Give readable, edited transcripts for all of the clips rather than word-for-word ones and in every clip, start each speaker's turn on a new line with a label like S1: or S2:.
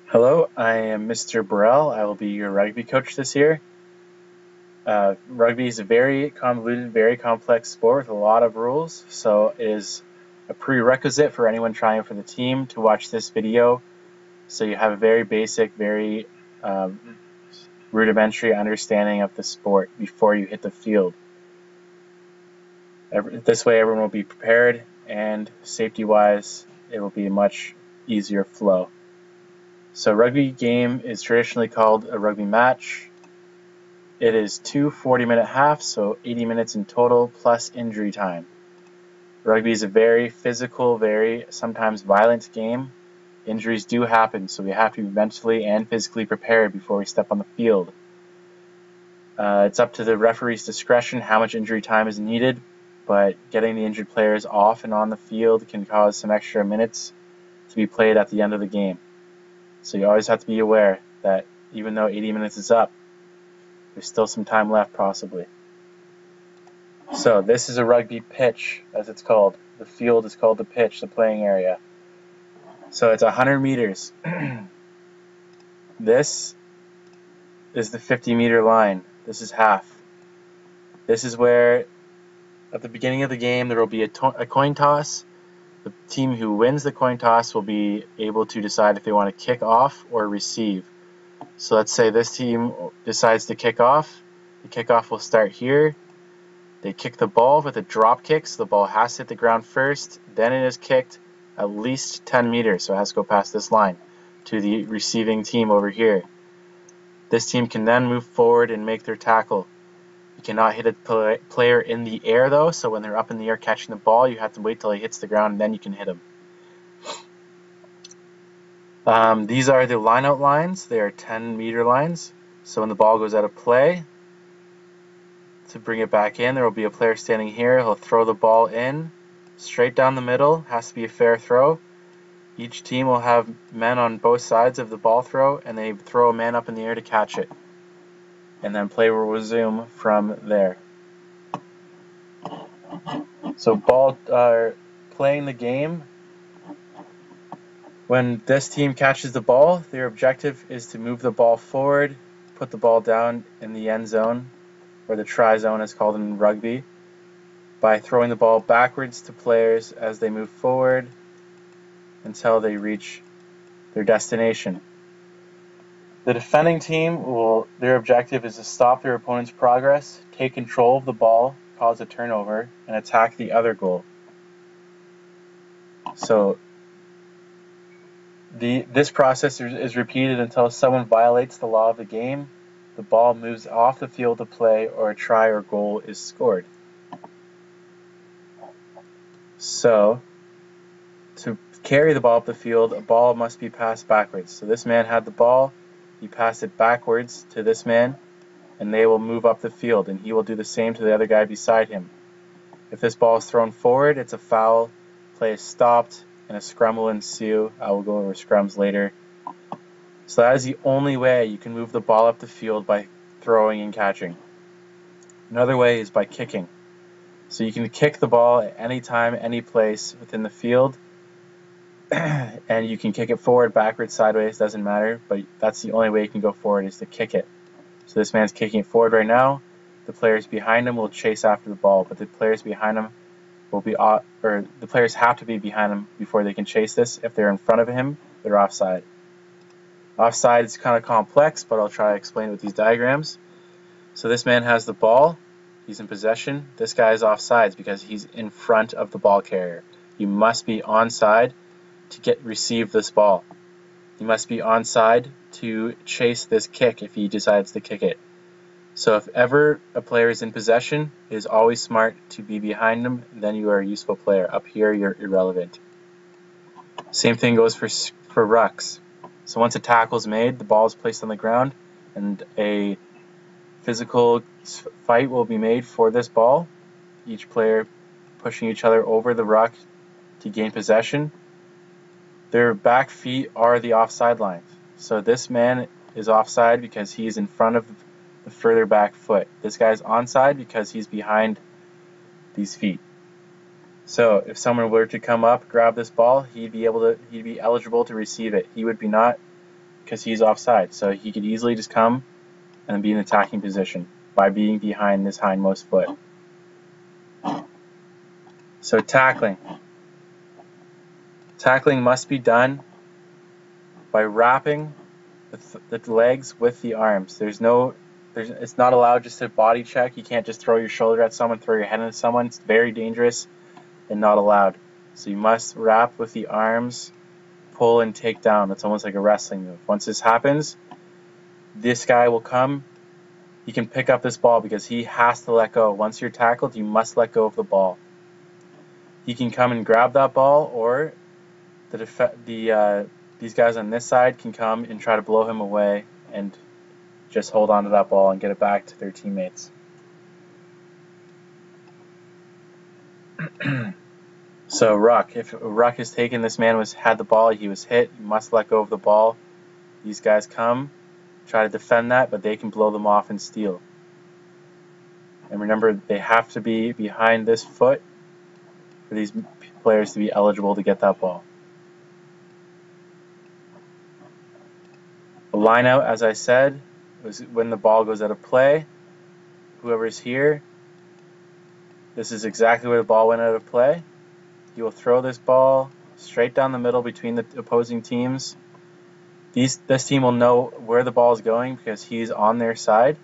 S1: Hello, I am Mr. Burrell. I will be your rugby coach this year. Rugby is a very convoluted, very complex sport with a lot of rules, so it is a prerequisite for anyone trying for the team to watch this video so you have a very basic, very rudimentary understanding of the sport before you hit the field. This way everyone will be prepared, and safety-wise it will be a much easier flow. So rugby game is traditionally called a rugby match. It is two 40-minute halves, so 80 minutes in total, plus injury time. Rugby is a very physical, very sometimes violent game. Injuries do happen, so we have to be mentally and physically prepared before we step on the field. It's up to the referee's discretion how much injury time is needed, but getting the injured players off and on the field can cause some extra minutes to be played at the end of the game. So you always have to be aware that even though 80 minutes is up, there's still some time left possibly. So this is a rugby pitch, as it's called. The field is called the pitch, the playing area. So it's 100 meters. This is the 50-meter line. This is half. This is where, at the beginning of the game, there will be a coin toss. The team who wins the coin toss will be able to decide if they want to kick off or receive. So let's say this team decides to kick off. The kickoff will start here. They kick the ball with a drop kick, so the ball has to hit the ground first. Then it is kicked at least 10 meters, so it has to go past this line to the receiving team over here. This team can then move forward and make their tackle. You cannot hit a player in the air though, so when they're up in the air catching the ball, you have to wait till he hits the ground and then you can hit him. These are the line-out lines. They are 10-meter lines. So when the ball goes out of play, to bring it back in, there will be a player standing here. He'll throw the ball in, straight down the middle. Has to be a fair throw. Each team will have men on both sides of the ball throw, and they throw a man up in the air to catch it. And then play will resume from there. So playing the game. When this team catches the ball, their objective is to move the ball forward, put the ball down in the end zone, or the try zone as called in rugby, by throwing the ball backwards to players as they move forward until they reach their destination. The defending team their objective is to stop their opponent's progress, take control of the ball, cause a turnover, and attack the other goal. So this process is repeated until someone violates the law of the game, the ball moves off the field of play, or a try or goal is scored. So, to carry the ball up the field, a ball must be passed backwards. So this man had the ball, he passed it backwards to this man, and they will move up the field, and he will do the same to the other guy beside him. If this ball is thrown forward, it's a foul, play is stopped, and a scrum will ensue. I will go over scrums later. So that is the only way you can move the ball up the field, by throwing and catching. Another way is by kicking. So you can kick the ball at any time, any place within the field, and you can kick it forward, backwards, sideways, doesn't matter, but that's the only way you can go forward, is to kick it. So this man's kicking it forward right now. The players behind him will chase after the ball, but the players behind him the players have to be behind him before they can chase this. If they're in front of him, they're offside. Offside is kind of complex, but I'll try to explain it with these diagrams. So this man has the ball, he's in possession. This guy is offsides because he's in front of the ball carrier. He must be onside to receive this ball. He must be onside to chase this kick if he decides to kick it. So if ever a player is in possession, it is always smart to be behind him, then you are a useful player. Up here, you're irrelevant. Same thing goes for rucks. So once a tackle is made, the ball is placed on the ground, and a physical fight will be made for this ball, each player pushing each other over the ruck to gain possession. Their back feet are the offside lines. So this man is offside because he's in front of the further back foot. This guy's onside because he's behind these feet. So if someone were to come up, grab this ball, he'd be eligible to receive it. He would not because he's offside. So he could easily just come and be in attacking position by being behind this hindmost foot. So tackling. Tackling must be done by wrapping the legs with the arms. It's not allowed just to body check. You can't just throw your shoulder at someone, throw your head into someone. It's very dangerous and not allowed. So you must wrap with the arms, pull and take down. It's almost like a wrestling move. Once this happens, this guy will come. He can pick up this ball because he has to let go. Once you're tackled, you must let go of the ball. He can come and grab that ball, or these guys on this side can come and try to blow him away and just hold on to that ball and get it back to their teammates. So ruck. If a ruck is taken, this man had the ball, he was hit, you must let go of the ball. These guys come, try to defend that, but they can blow them off and steal. And remember, they have to be behind this foot for these players to be eligible to get that ball. The line out, as I said, was when the ball goes out of play. Whoever's here, this is exactly where the ball went out of play. You will throw this ball straight down the middle between the opposing teams. This team will know where the ball is going because he's on their side,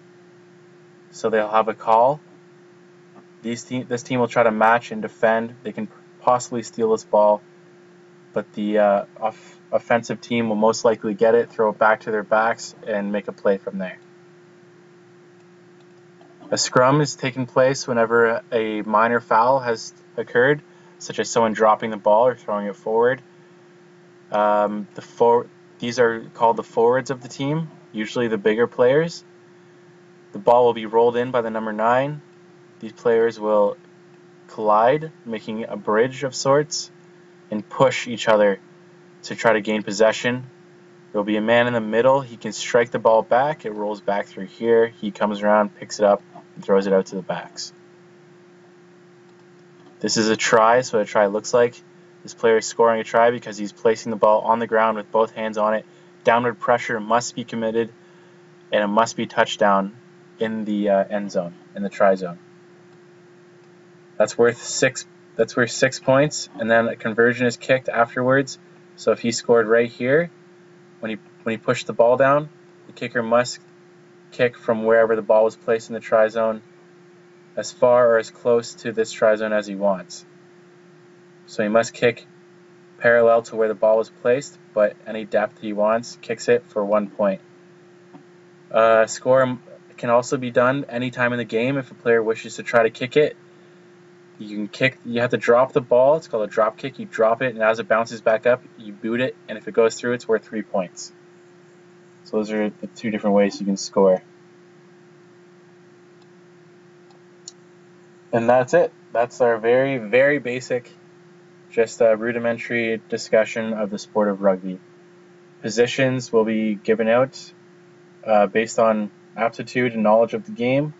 S1: so they'll have a call. This team will try to match and defend. They can possibly steal this ball, but the offensive team will most likely get it, throw it back to their backs, and make a play from there. A scrum is taking place whenever a minor foul has occurred, such as someone dropping the ball or throwing it forward. These are called the forwards of the team, usually the bigger players. The ball will be rolled in by the number 9. These players will collide, making a bridge of sorts, and push each other to try to gain possession. There will be a man in the middle. He can strike the ball back. It rolls back through here. He comes around, picks it up, and throws it out to the backs. This is a try, so what a try looks like. This player is scoring a try because he's placing the ball on the ground with both hands on it. Downward pressure must be committed, and it must be touchdown in the end zone, in the try zone. That's worth 6 points, and then a conversion is kicked afterwards. So if he scored right here, when he pushed the ball down, the kicker must kick from wherever the ball was placed in the try zone as far or as close to this try zone as he wants. So he must kick parallel to where the ball was placed, but any depth he wants, kicks it for 1 point. Score can also be done anytime in the game if a player wishes to try to kick it. You have to drop the ball. It's called a drop kick. You drop it, and as it bounces back up, you boot it, and if it goes through, it's worth 3 points. So those are the 2 different ways you can score. And that's it. That's our very, very basic, just a rudimentary discussion of the sport of rugby. Positions will be given out based on aptitude and knowledge of the game.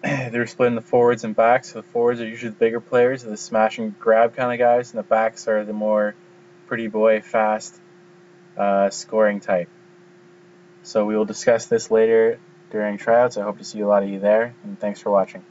S1: They're split into forwards and backs. So the forwards are usually the bigger players, the smash and grab kind of guys, and the backs are the more pretty boy, fast, scoring type. So we will discuss this later during tryouts. I hope to see a lot of you there, and thanks for watching.